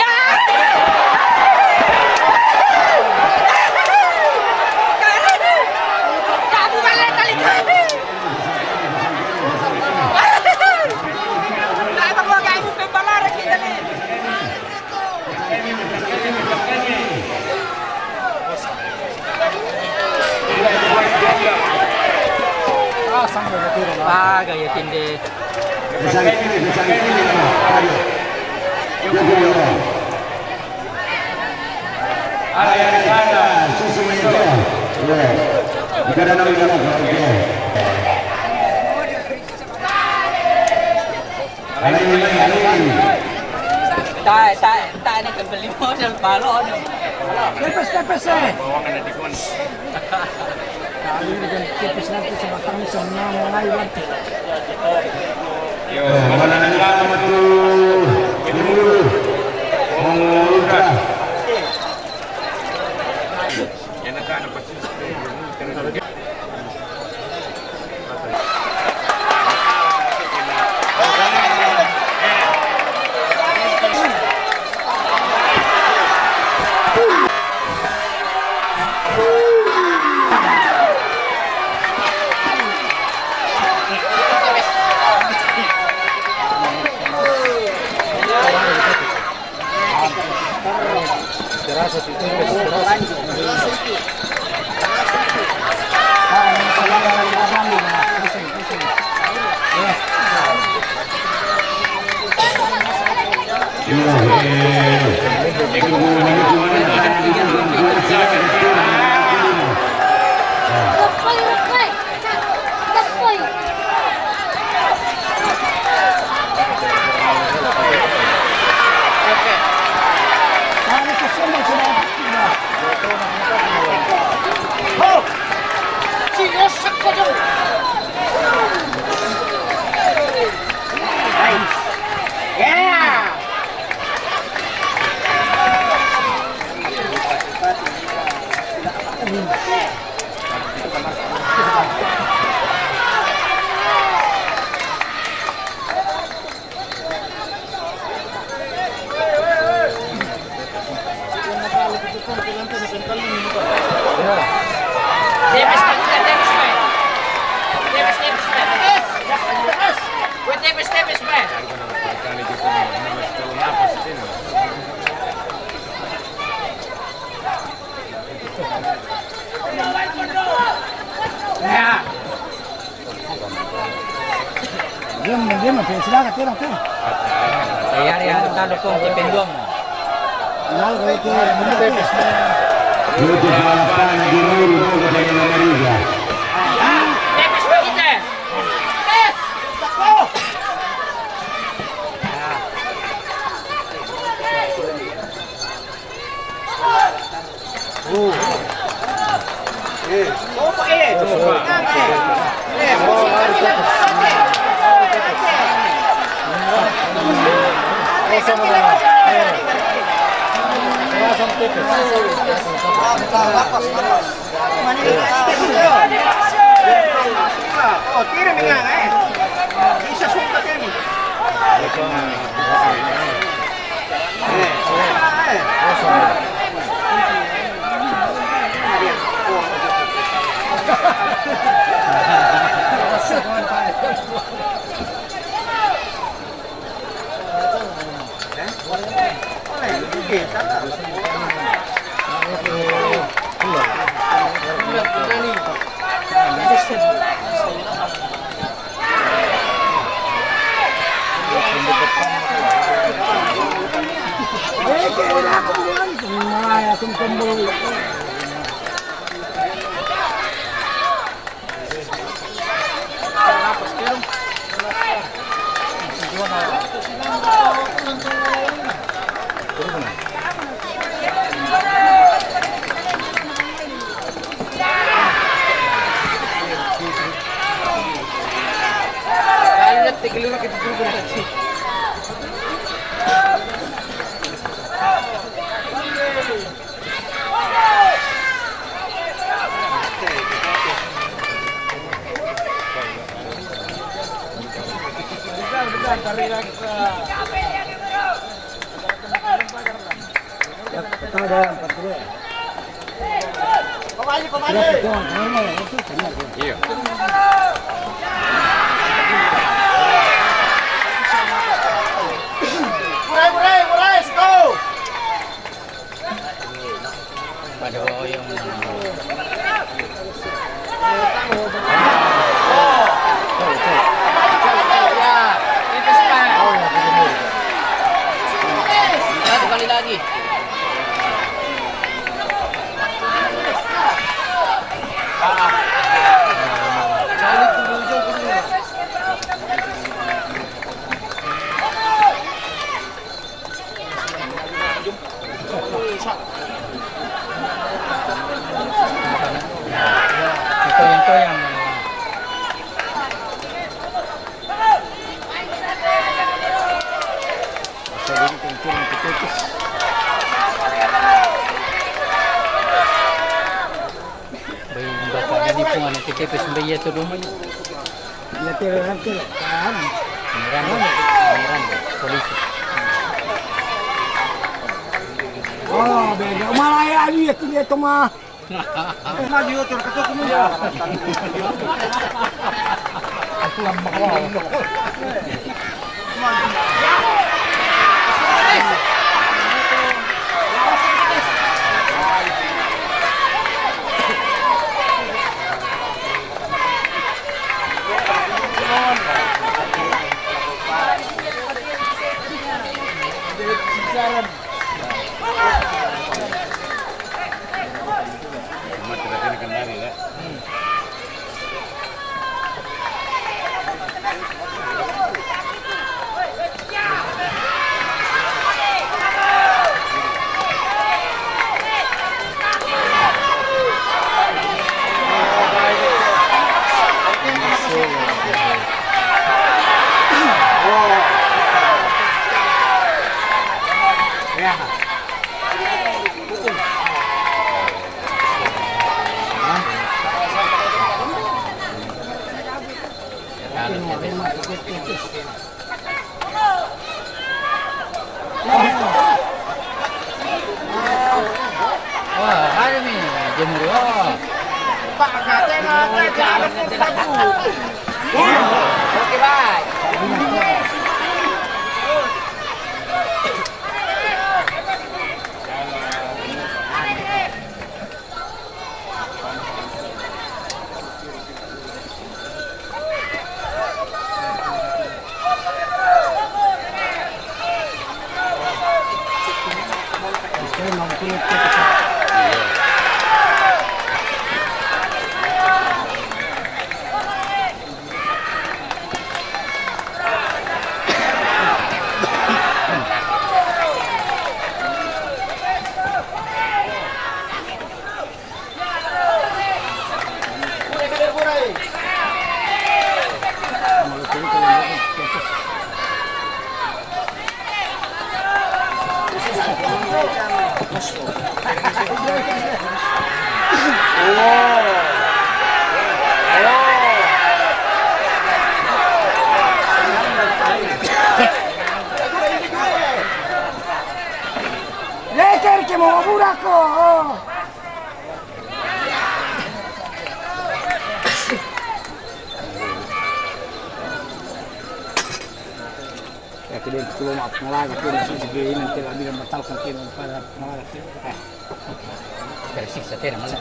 Ah, gaya tindi. Tak ada kembali modal balon. Lepes eh. Kali ini kan tipis nanti sama kami semua mulai nanti. Yo, mana nak tu? Mengulur. Lepoy, lepoy. Lepoy. Ano sa sunod sa mga pila? Sinusak ko dyan! Nice! Yeah! Tepes pa kita, tepes pa. Tepes pa. Wait, tepes pa. Yeah! Diyan, sila ka, tira. Ayari ang talo ko, tipendong. Nal, ito, tepes na. Dito sa harapan, Girul, Boga de la Mariga. Tepes pa kita. Opa eh! Oh, tira mi nga eh. Isa suka din. Kaya ako yan. Kumaya, kumkumbulo. Tigil na kita dito na taxi. Mulai, let's go! Paduo yung Tepes pa. Satu kali lagi. ito yung Penipuan ng kitipis ng bayi ito rumah niya. Natira kan. Meran, polisi. Oh, beda. Malaya ali itu mah. Maju yuk, ketuk kamu ya. Aku lambak wah. Wah, ada nih, jemur. Pak, oke, baik. Leker que mau buraco. Ya kita belum maaf ngalah kita masih segini nanti lagi dan batalkan kita pada ngalah kita. Tersiksa teh namanya.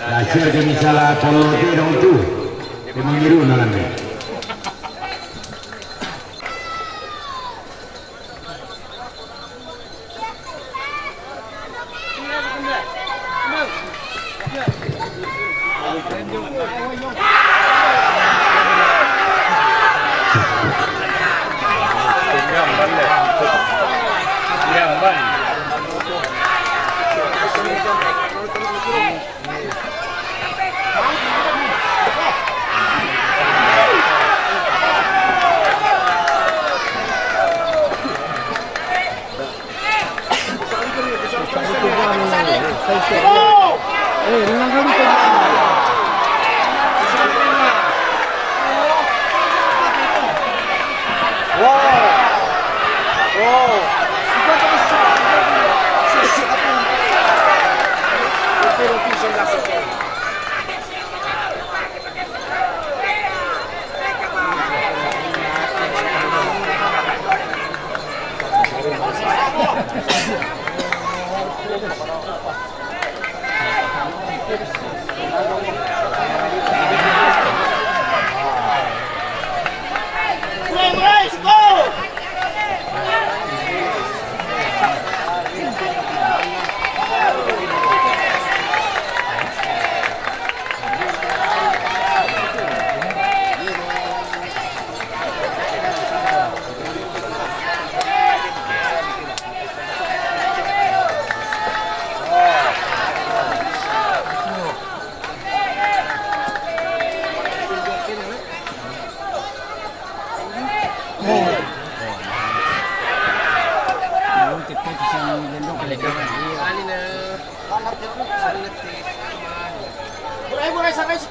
Hasil de misalah kalau dia dong tu, memang biru nalannya.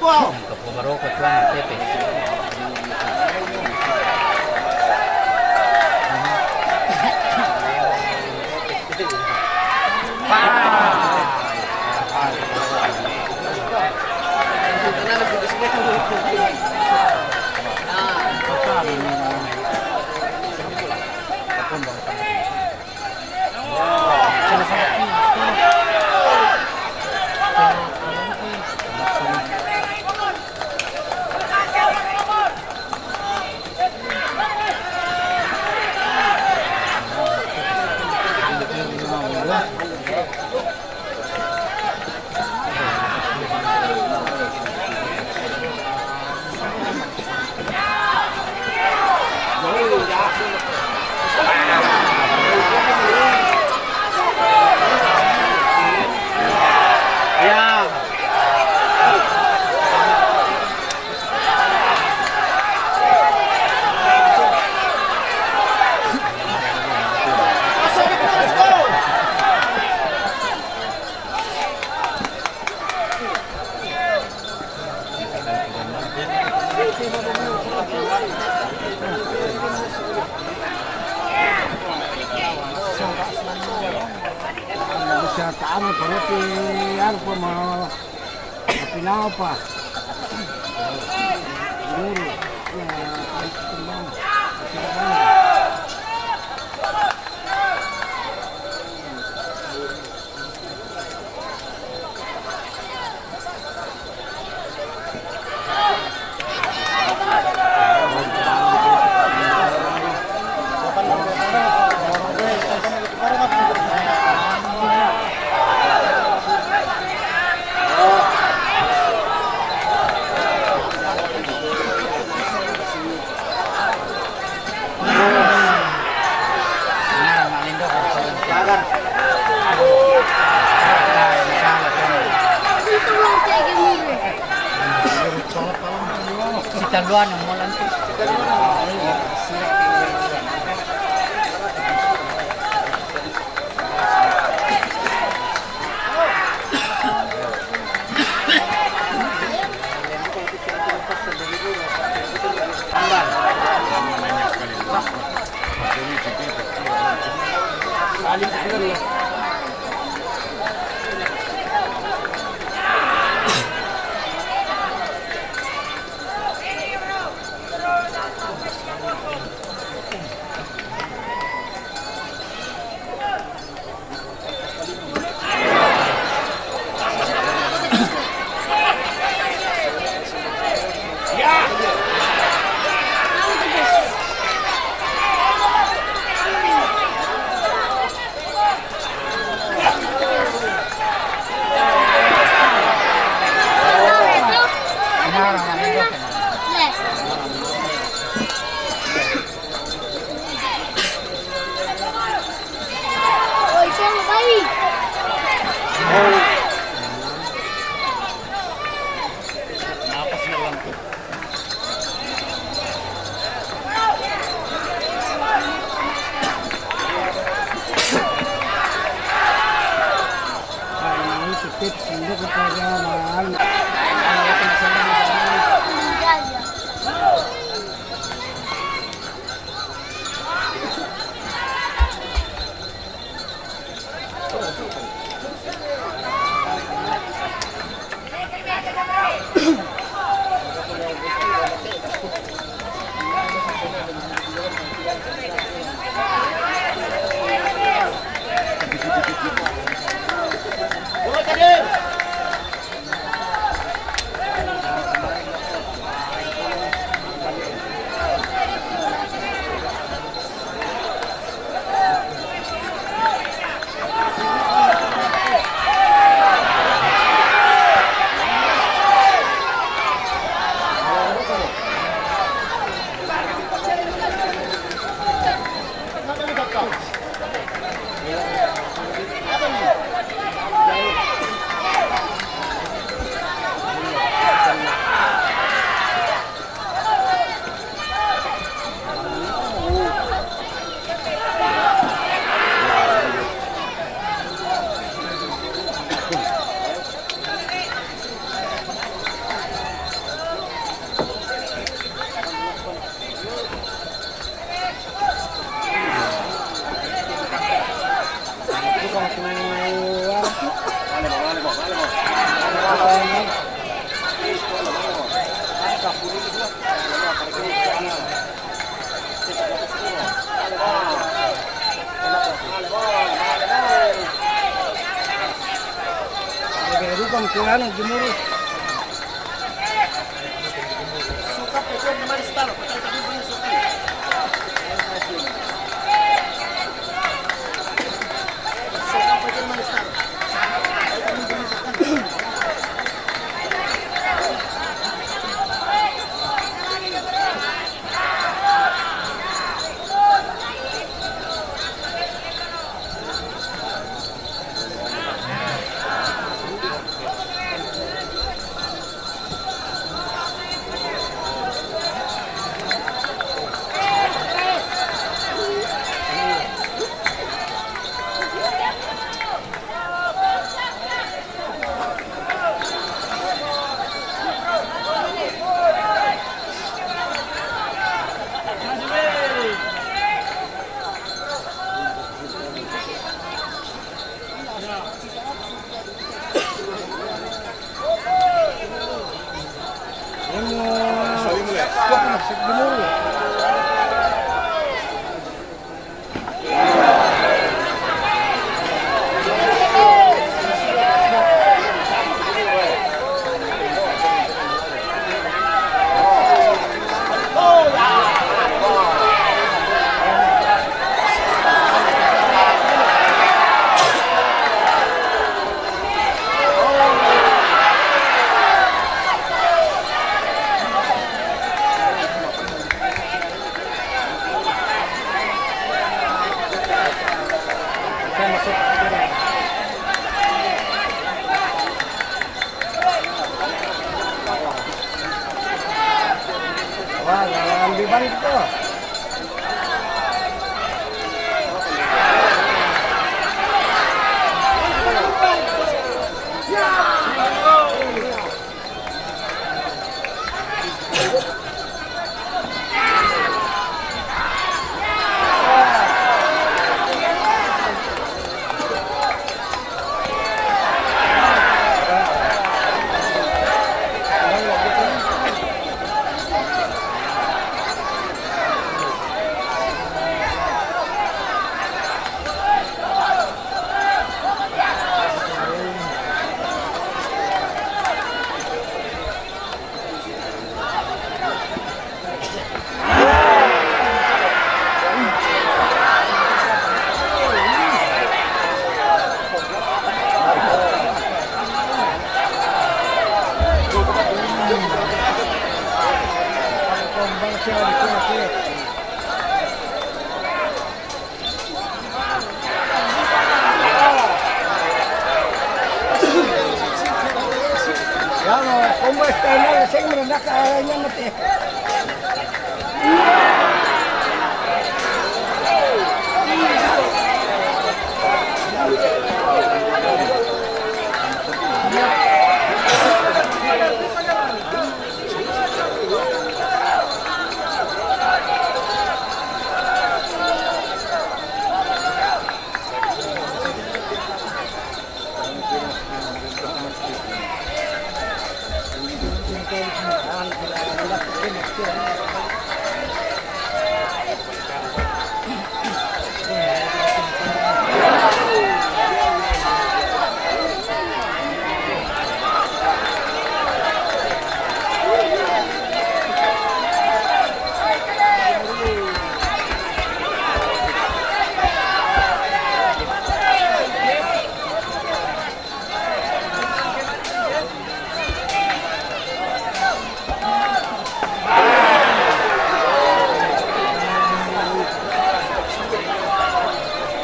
Kapo barokot lang, tepe. Tama pa ti ano pa mga pinaw pa. Siguro. Si Taluan ang molan to.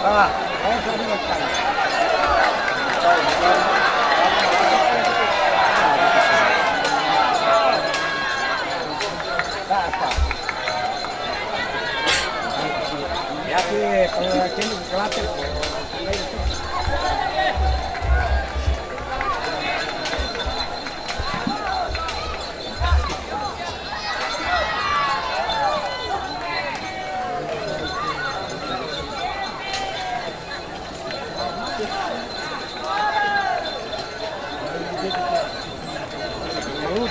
Ah, saya sudah makan. Ya sih, kalau sini Klaten.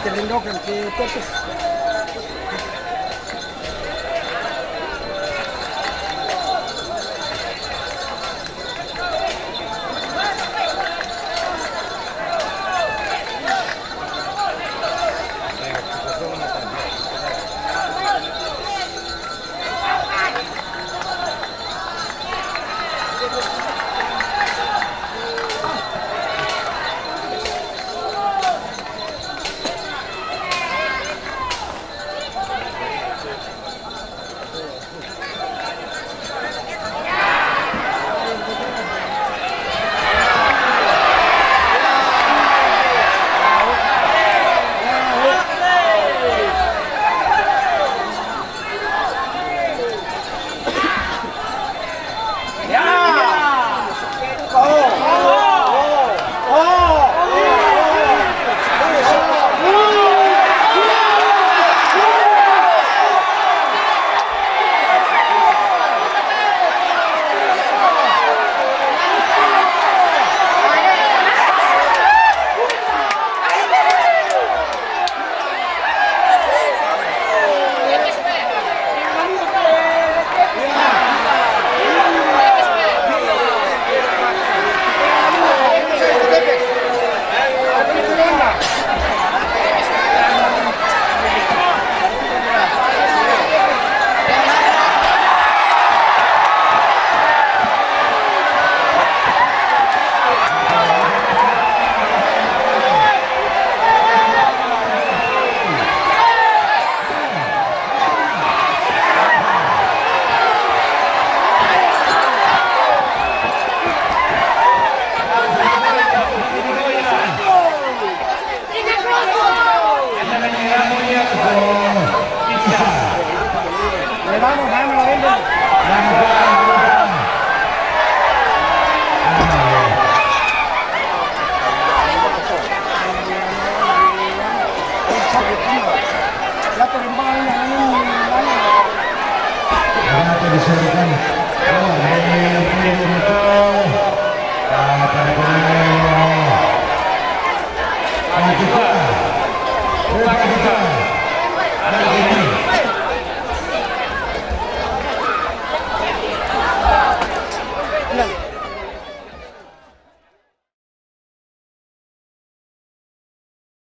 Terlindokan si Tetis.